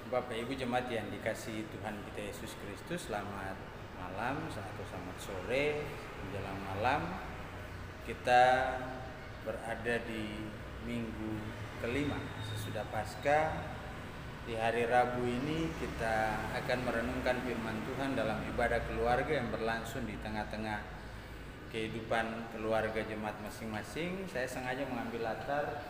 Bapak Ibu jemaat yang dikasihi Tuhan kita Yesus Kristus, selamat malam atau selamat sore menjelang malam. Kita berada di minggu kelima sesudah Paskah. Di hari Rabu ini kita akan merenungkan firman Tuhan dalam ibadah keluarga yang berlangsung di tengah-tengah kehidupan keluarga jemaat masing-masing. Saya sengaja mengambil latar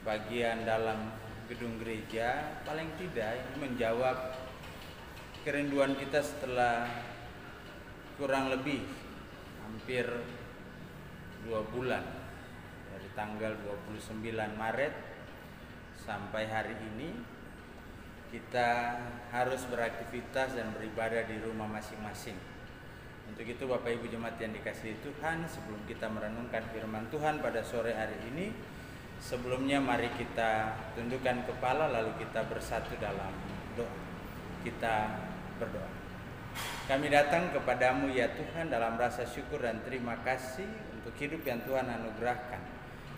bagian dalam gedung gereja, paling tidak ini menjawab kerinduan kita setelah kurang lebih hampir 2 bulan dari tanggal 29 Maret sampai hari ini kita harus beraktivitas dan beribadah di rumah masing-masing. Untuk itu Bapak Ibu jemaat yang dikasihi Tuhan, sebelum kita merenungkan firman Tuhan pada sore hari ini, sebelumnya mari kita tundukkan kepala lalu kita bersatu dalam doa. Kita berdoa. Kami datang kepadamu ya Tuhan dalam rasa syukur dan terima kasih untuk hidup yang Tuhan anugerahkan.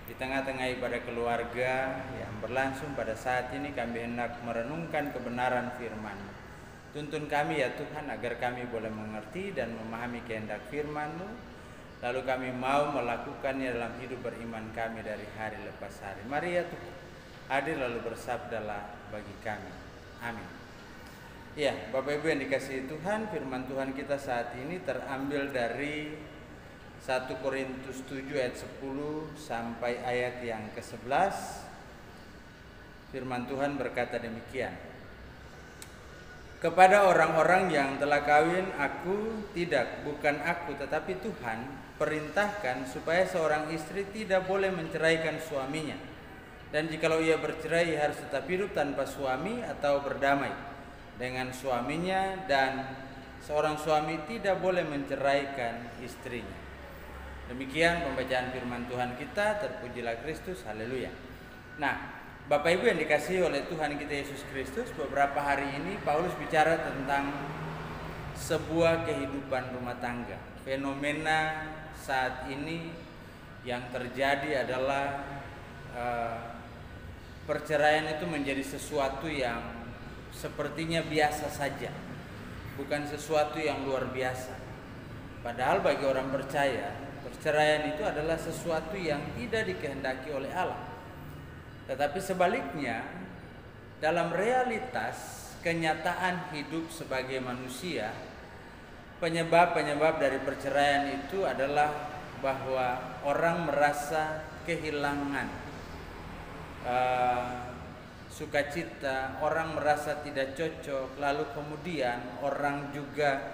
Di tengah-tengah ibadah keluarga yang berlangsung pada saat ini, kami hendak merenungkan kebenaran firman-Mu. Tuntun kami ya Tuhan agar kami boleh mengerti dan memahami kehendak firman-Mu, lalu kami mau melakukannya dalam hidup beriman kami dari hari lepas hari. Mari ya Tuhan, hadir lalu bersabdalah bagi kami. Amin. Ya, Bapak Ibu yang dikasihi Tuhan, firman Tuhan kita saat ini terambil dari 1 Korintus 7 ayat 10 sampai ayat yang ke-11. Firman Tuhan berkata demikian. Kepada orang-orang yang telah kawin bukan aku tetapi Tuhan perintahkan supaya seorang istri tidak boleh menceraikan suaminya, dan jikalau ia bercerai ia harus tetap hidup tanpa suami atau berdamai dengan suaminya, dan seorang suami tidak boleh menceraikan istrinya. Demikian pembacaan firman Tuhan kita. Terpujilah Kristus, haleluya. Nah, Bapak Ibu yang dikasihi oleh Tuhan kita Yesus Kristus, beberapa hari ini Paulus bicara tentang sebuah kehidupan rumah tangga. Fenomena saat ini yang terjadi adalah perceraian itu menjadi sesuatu yang sepertinya biasa saja, bukan sesuatu yang luar biasa. Padahal bagi orang percaya, perceraian itu adalah sesuatu yang tidak dikehendaki oleh Allah. Tetapi sebaliknya, dalam realitas kenyataan hidup sebagai manusia, penyebab dari perceraian itu adalah bahwa orang merasa kehilangan sukacita, orang merasa tidak cocok, lalu kemudian orang juga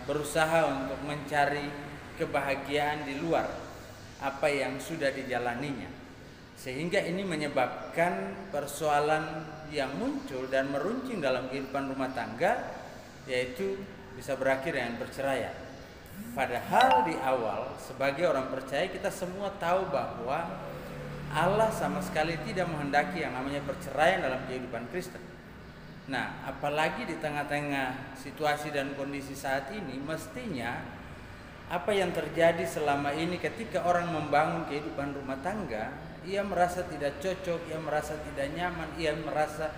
berusaha untuk mencari kebahagiaan di luar apa yang sudah dijalaninya, sehingga ini menyebabkan persoalan yang muncul dan meruncing dalam kehidupan rumah tangga, yaitu bisa berakhir dengan perceraian. Padahal di awal sebagai orang percaya kita semua tahu bahwa Allah sama sekali tidak menghendaki yang namanya perceraian dalam kehidupan Kristen. Nah, apalagi di tengah-tengah situasi dan kondisi saat ini, mestinya apa yang terjadi selama ini ketika orang membangun kehidupan rumah tangga, ia merasa tidak cocok, ia merasa tidak nyaman, ia merasa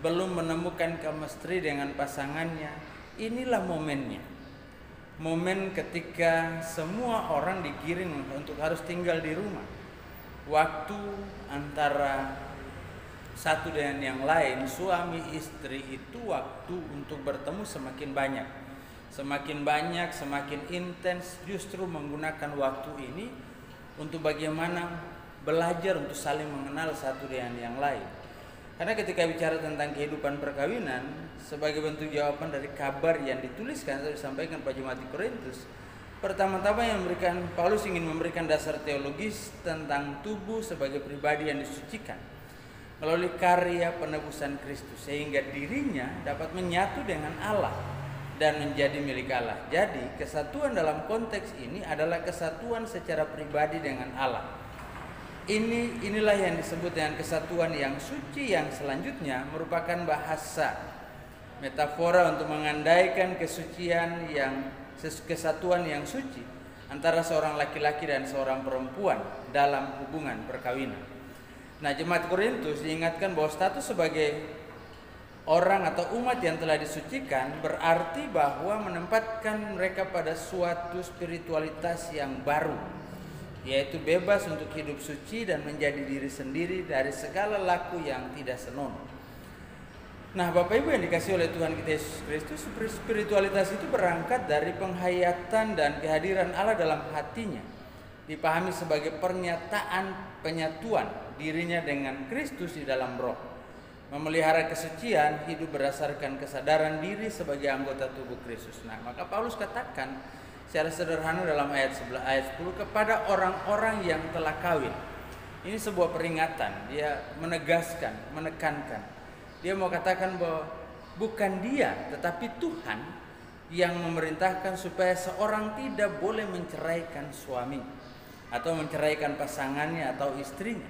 belum menemukan chemistry dengan pasangannya. Inilah momennya. Momen ketika semua orang digiring untuk harus tinggal di rumah. Waktu antara satu dengan yang lain, suami istri itu waktu untuk bertemu semakin banyak, semakin intens, justru menggunakan waktu ini untuk bagaimana belajar untuk saling mengenal satu dengan yang lain. Karena ketika bicara tentang kehidupan perkawinan, sebagai bentuk jawaban dari kabar yang dituliskan atau disampaikan Pak Jemaat di Korintus, pertama-tama yang Paulus ingin memberikan dasar teologis tentang tubuh sebagai pribadi yang disucikan melalui karya penebusan Kristus, sehingga dirinya dapat menyatu dengan Allah dan menjadi milik Allah. Jadi kesatuan dalam konteks ini adalah kesatuan secara pribadi dengan Allah. Inilah yang disebut dengan kesatuan yang suci, yang selanjutnya merupakan bahasa metafora untuk mengandaikan kesatuan yang suci antara seorang laki-laki dan seorang perempuan dalam hubungan perkawinan. Nah, jemaat Korintus diingatkan bahwa status sebagai orang atau umat yang telah disucikan berarti bahwa menempatkan mereka pada suatu spiritualitas yang baru, yaitu bebas untuk hidup suci dan menjadi diri sendiri dari segala laku yang tidak senonoh. Nah, Bapak Ibu yang dikasihi oleh Tuhan kita Yesus Kristus, spiritualitas itu berangkat dari penghayatan dan kehadiran Allah dalam hatinya, dipahami sebagai pernyataan penyatuan dirinya dengan Kristus di dalam roh, memelihara kesucian, hidup berdasarkan kesadaran diri sebagai anggota tubuh Kristus. Nah, maka Paulus katakan secara sederhana dalam ayat 10 kepada orang-orang yang telah kawin. Ini sebuah peringatan, dia menegaskan, menekankan. Dia mau katakan bahwa bukan dia tetapi Tuhan yang memerintahkan supaya seorang tidak boleh menceraikan suami atau menceraikan pasangannya atau istrinya.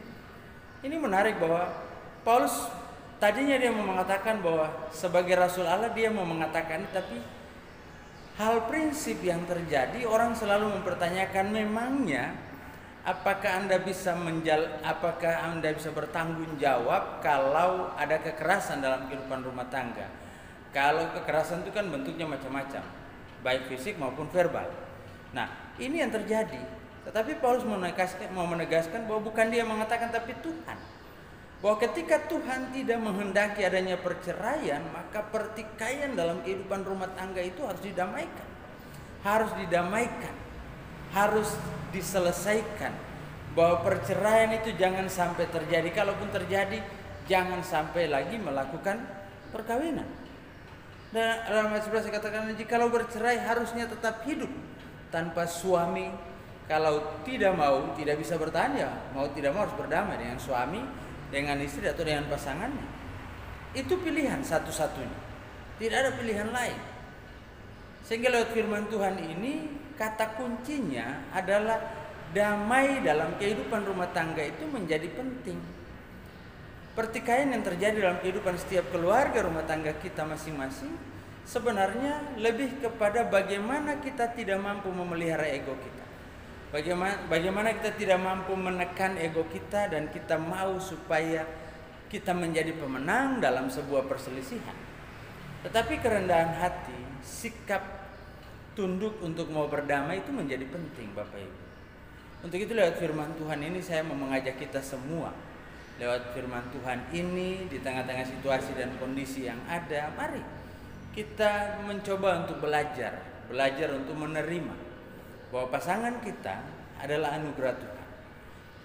Ini menarik bahwa Paulus tadinya dia mau mengatakan bahwa sebagai Rasul Allah dia mau mengatakan, tapi hal prinsip yang terjadi orang selalu mempertanyakan, memangnya apakah Anda bisa bertanggung jawab kalau ada kekerasan dalam kehidupan rumah tangga? Kalau kekerasan itu kan bentuknya macam-macam, baik fisik maupun verbal. Nah, ini yang terjadi. Tetapi Paulus mau menegaskan bahwa bukan dia mengatakan, tapi Tuhan. Bahwa ketika Tuhan tidak menghendaki adanya perceraian, maka pertikaian dalam kehidupan rumah tangga itu harus didamaikan. Harus diselesaikan, bahwa perceraian itu jangan sampai terjadi. Kalaupun terjadi, jangan sampai lagi melakukan perkawinan. Dan dalam ayat 11 saya katakan, jikalau bercerai harusnya tetap hidup tanpa suami. Kalau tidak mau, tidak bisa bertahan, ya mau tidak mau harus berdamai dengan suami, dengan istri atau dengan pasangannya. Itu pilihan satu-satunya, tidak ada pilihan lain. Sehingga lewat firman Tuhan ini, kata kuncinya adalah damai dalam kehidupan rumah tangga itu menjadi penting. Pertikaian yang terjadi dalam kehidupan setiap keluarga rumah tangga kita masing-masing sebenarnya lebih kepada bagaimana kita tidak mampu memelihara ego kita. Bagaimana kita tidak mampu menekan ego kita dan kita mau supaya kita menjadi pemenang dalam sebuah perselisihan. Tetapi kerendahan hati, sikap tunduk untuk mau berdamai itu menjadi penting, Bapak Ibu. Untuk itu lewat firman Tuhan ini saya mau mengajak kita semua. Lewat firman Tuhan ini di tengah-tengah situasi dan kondisi yang ada, mari kita mencoba untuk belajar untuk menerima bahwa pasangan kita adalah anugerah Tuhan.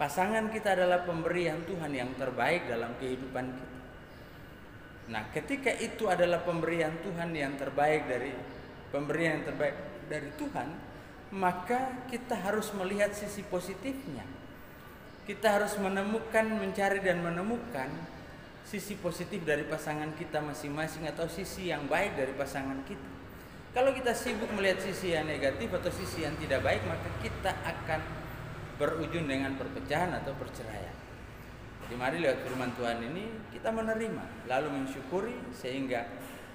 Pasangan kita adalah pemberian Tuhan yang terbaik dalam kehidupan kita. Nah, ketika itu adalah pemberian Tuhan yang terbaik dari Tuhan, maka kita harus melihat sisi positifnya. Kita harus mencari dan menemukan sisi positif dari pasangan kita masing-masing atau sisi yang baik dari pasangan kita. Kalau kita sibuk melihat sisi yang negatif atau sisi yang tidak baik, maka kita akan berujung dengan perpecahan atau perceraian. Jadi mari lewat firman Tuhan ini kita menerima, lalu mensyukuri, sehingga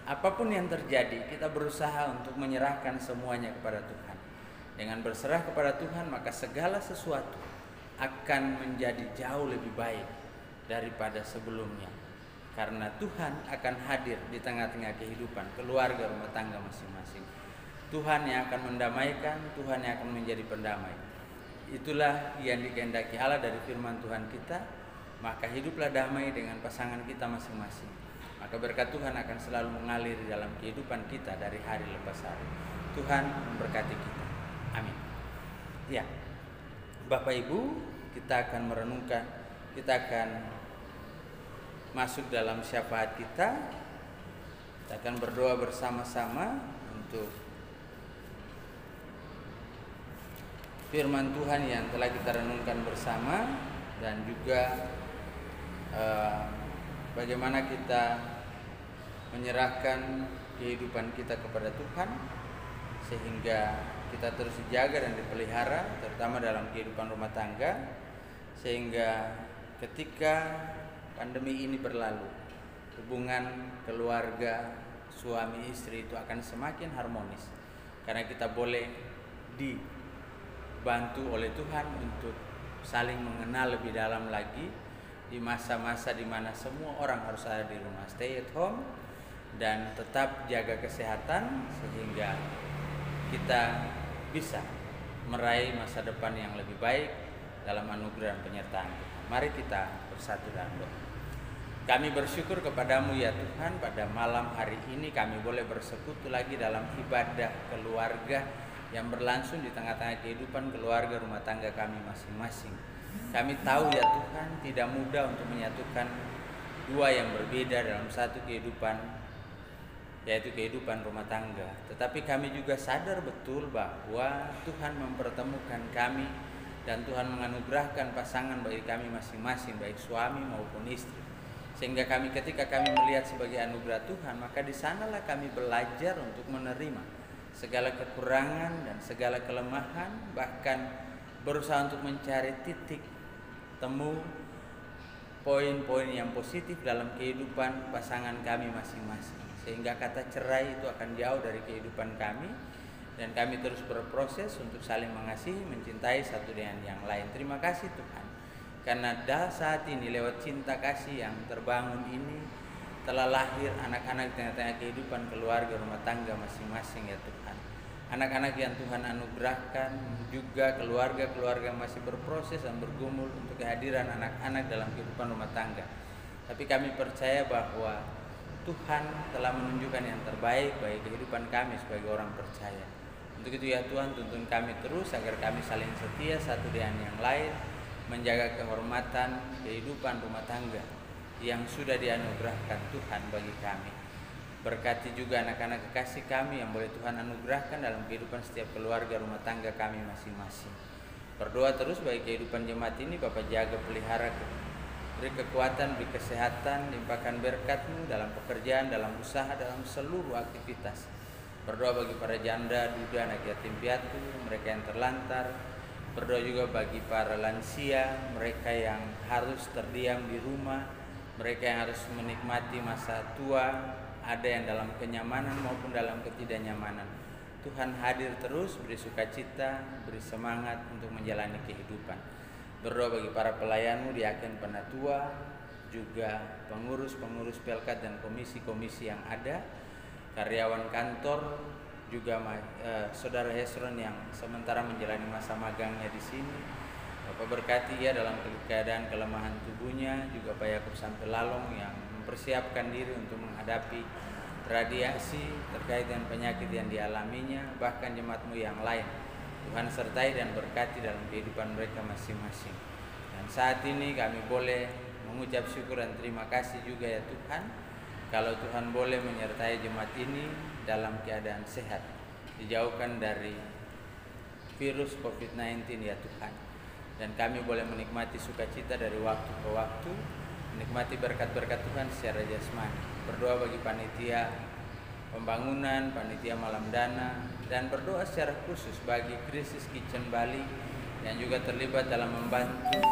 apapun yang terjadi kita berusaha untuk menyerahkan semuanya kepada Tuhan. Dengan berserah kepada Tuhan, maka segala sesuatu akan menjadi jauh lebih baik daripada sebelumnya. Karena Tuhan akan hadir di tengah-tengah kehidupan keluarga rumah tangga masing-masing. Tuhan yang akan mendamaikan, Tuhan yang akan menjadi pendamai. Itulah yang dikehendaki Allah dari firman Tuhan kita. Maka hiduplah damai dengan pasangan kita masing-masing. Maka berkat Tuhan akan selalu mengalir di dalam kehidupan kita dari hari lepas hari. Tuhan memberkati kita. Amin. Ya, Bapak Ibu, kita akan merenungkan, kita akan masuk dalam syafaat kita. Kita akan berdoa bersama-sama untuk firman Tuhan yang telah kita renungkan bersama, dan juga bagaimana kita menyerahkan kehidupan kita kepada Tuhan sehingga kita terus dijaga dan dipelihara, terutama dalam kehidupan rumah tangga, sehingga ketika pandemi ini berlalu, hubungan keluarga suami istri itu akan semakin harmonis, karena kita boleh dibantu oleh Tuhan untuk saling mengenal lebih dalam lagi di masa-masa di mana semua orang harus ada di rumah, stay at home, dan tetap jaga kesehatan sehingga kita bisa meraih masa depan yang lebih baik dalam anugerah dan penyertaan Tuhan. Mari kita bersatu dalam doa. Kami bersyukur kepadamu ya Tuhan, pada malam hari ini kami boleh bersekutu lagi dalam ibadah keluarga yang berlangsung di tengah-tengah kehidupan keluarga rumah tangga kami masing-masing. Kami tahu ya Tuhan, tidak mudah untuk menyatukan dua yang berbeda dalam satu kehidupan, yaitu kehidupan rumah tangga. Tetapi kami juga sadar betul bahwa Tuhan mempertemukan kami dan Tuhan menganugerahkan pasangan bagi kami masing-masing, baik suami maupun istri. Sehingga ketika kami melihat sebagai anugerah Tuhan, maka di sanalah kami belajar untuk menerima segala kekurangan dan segala kelemahan, bahkan berusaha untuk mencari titik temu poin-poin yang positif dalam kehidupan pasangan kami masing-masing, sehingga kata cerai itu akan jauh dari kehidupan kami dan kami terus berproses untuk saling mengasihi, mencintai satu dengan yang lain. Terima kasih Tuhan, karena saat ini lewat cinta kasih yang terbangun ini telah lahir anak-anak di tengah-tengah kehidupan keluarga rumah tangga masing-masing ya Tuhan. Anak-anak yang Tuhan anugerahkan, juga keluarga-keluarga masih berproses dan bergumul untuk kehadiran anak-anak dalam kehidupan rumah tangga. Tapi kami percaya bahwa Tuhan telah menunjukkan yang terbaik bagi kehidupan kami sebagai orang percaya. Untuk itu ya Tuhan, tuntun kami terus agar kami saling setia satu dengan yang lain, menjaga kehormatan kehidupan rumah tangga yang sudah dianugerahkan Tuhan bagi kami. Berkati juga anak-anak kekasih kami yang boleh Tuhan anugerahkan dalam kehidupan setiap keluarga rumah tangga kami masing-masing. Berdoa terus bagi kehidupan jemaat ini, Bapa jaga pelihara, beri kekuatan, beri kesehatan, limpahkan berkat-Mu dalam pekerjaan, dalam usaha, dalam seluruh aktivitas. Berdoa bagi para janda, duda, anak yatim piatu, mereka yang terlantar. Berdoa juga bagi para lansia, mereka yang harus terdiam di rumah, mereka yang harus menikmati masa tua, ada yang dalam kenyamanan maupun dalam ketidaknyamanan. Tuhan hadir terus, beri sukacita, beri semangat untuk menjalani kehidupan. Berdoa bagi para pelayan-Mu di Aken Penatua, juga pengurus-pengurus Pelkat dan komisi-komisi yang ada, karyawan kantor, juga saudara Hesron yang sementara menjalani masa magangnya di sini. Bapak berkati ia dalam keadaan kelemahan tubuhnya, juga Pak Yakub sampai Lalong yang mempersiapkan diri untuk menghadapi radiasi terkait dengan penyakit yang dialaminya, bahkan jemaat-Mu yang lain. Tuhan sertai dan berkati dalam kehidupan mereka masing-masing. Dan saat ini kami boleh mengucap syukur dan terima kasih juga ya Tuhan, kalau Tuhan boleh menyertai jemaat ini dalam keadaan sehat, dijauhkan dari virus COVID-19 ya Tuhan. Dan kami boleh menikmati sukacita dari waktu ke waktu, menikmati berkat-berkat Tuhan secara jasmani. Berdoa bagi panitia pembangunan, panitia malam dana, dan berdoa secara khusus bagi Krisis Kitchen Bali yang juga terlibat dalam membantu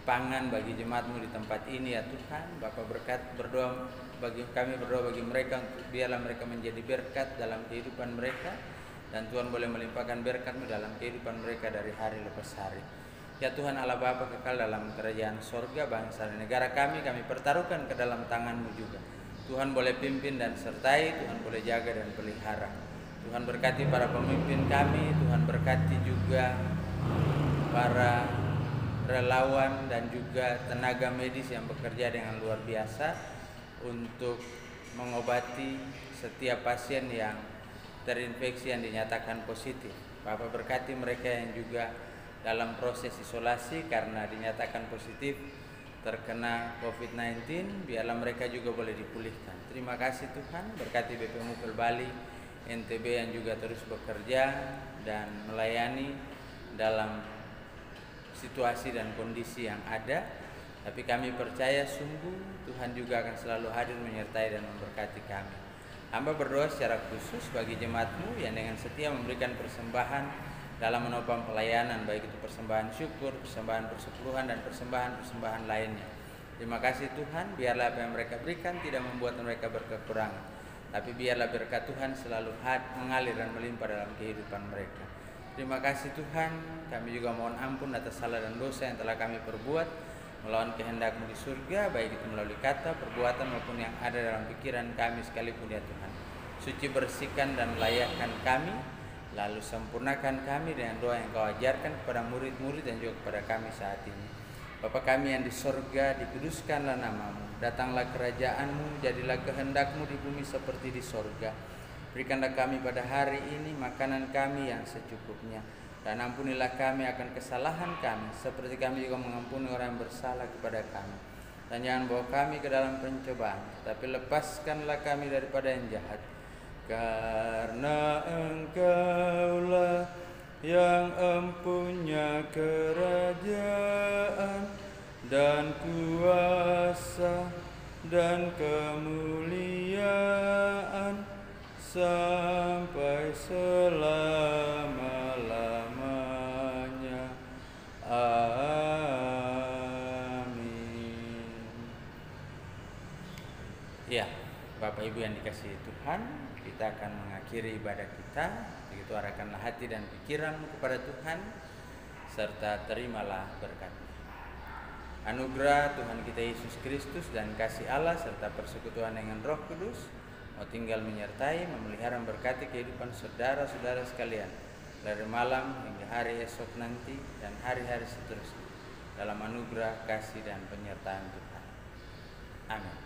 pangan bagi jemaat-Mu di tempat ini ya Tuhan. Bapak berdoa bagi kami, berdoa bagi mereka untuk biarlah mereka menjadi berkat dalam kehidupan mereka, dan Tuhan boleh melimpahkan berkat-Mu dalam kehidupan mereka dari hari lepas hari. Ya Tuhan Allah Bapa kekal dalam kerajaan sorga, bangsa dan negara kami pertaruhkan ke dalam tangan-Mu juga. Tuhan boleh pimpin dan sertai, Tuhan boleh jaga dan pelihara. Tuhan berkati para pemimpin kami, Tuhan berkati juga para relawan dan juga tenaga medis yang bekerja dengan luar biasa untuk mengobati setiap pasien yang terinfeksi yang dinyatakan positif. Bapak berkati mereka yang juga dalam proses isolasi karena dinyatakan positif terkena COVID-19, biarlah mereka juga boleh dipulihkan. Terima kasih Tuhan, berkati BP Mupel Bali, NTB yang juga terus bekerja dan melayani dalam situasi dan kondisi yang ada. Tapi kami percaya sungguh Tuhan juga akan selalu hadir menyertai dan memberkati kami. Hamba berdoa secara khusus bagi jemaat-Mu yang dengan setia memberikan persembahan dalam menopang pelayanan, baik itu persembahan syukur, persembahan persepuluhan, dan persembahan-persembahan lainnya. Terima kasih Tuhan, biarlah apa yang mereka berikan tidak membuat mereka berkekurangan, tapi biarlah berkat Tuhan selalu mengalir dan melimpah dalam kehidupan mereka. Terima kasih Tuhan, kami juga mohon ampun atas salah dan dosa yang telah kami perbuat, melawan kehendak-Mu di surga, baik itu melalui kata, perbuatan maupun yang ada dalam pikiran kami sekalipun ya Tuhan. Suci, bersihkan dan layakkan kami, lalu sempurnakan kami dengan doa yang Kau ajarkan kepada murid-murid dan juga kepada kami saat ini. Bapa kami yang di sorga, dikuduskanlah nama-Mu, datanglah kerajaan-Mu, jadilah kehendak-Mu di bumi seperti di sorga. Berikanlah kami pada hari ini makanan kami yang secukupnya, dan ampunilah kami akan kesalahan kami, seperti kami juga mengampuni orang yang bersalah kepada kami. Dan jangan bawa kami ke dalam pencobaan, tapi lepaskanlah kami daripada yang jahat. Karena Engkaulah yang empunya kerajaan dan kuasa dan kemuliaan sampai selama-lamanya. Amin. Ya, Bapak Ibu yang dikasihi Tuhan, kita akan mengakhiri ibadah kita. Begitu arahkanlah hati dan pikiranmu kepada Tuhan, serta terimalah berkat-Nya. Anugerah Tuhan kita Yesus Kristus dan kasih Allah serta persekutuan dengan Roh Kudus mau tinggal menyertai, memelihara, memberkati kehidupan saudara-saudara sekalian dari malam hingga hari esok nanti dan hari-hari seterusnya, dalam anugerah, kasih dan penyertaan Tuhan. Amin.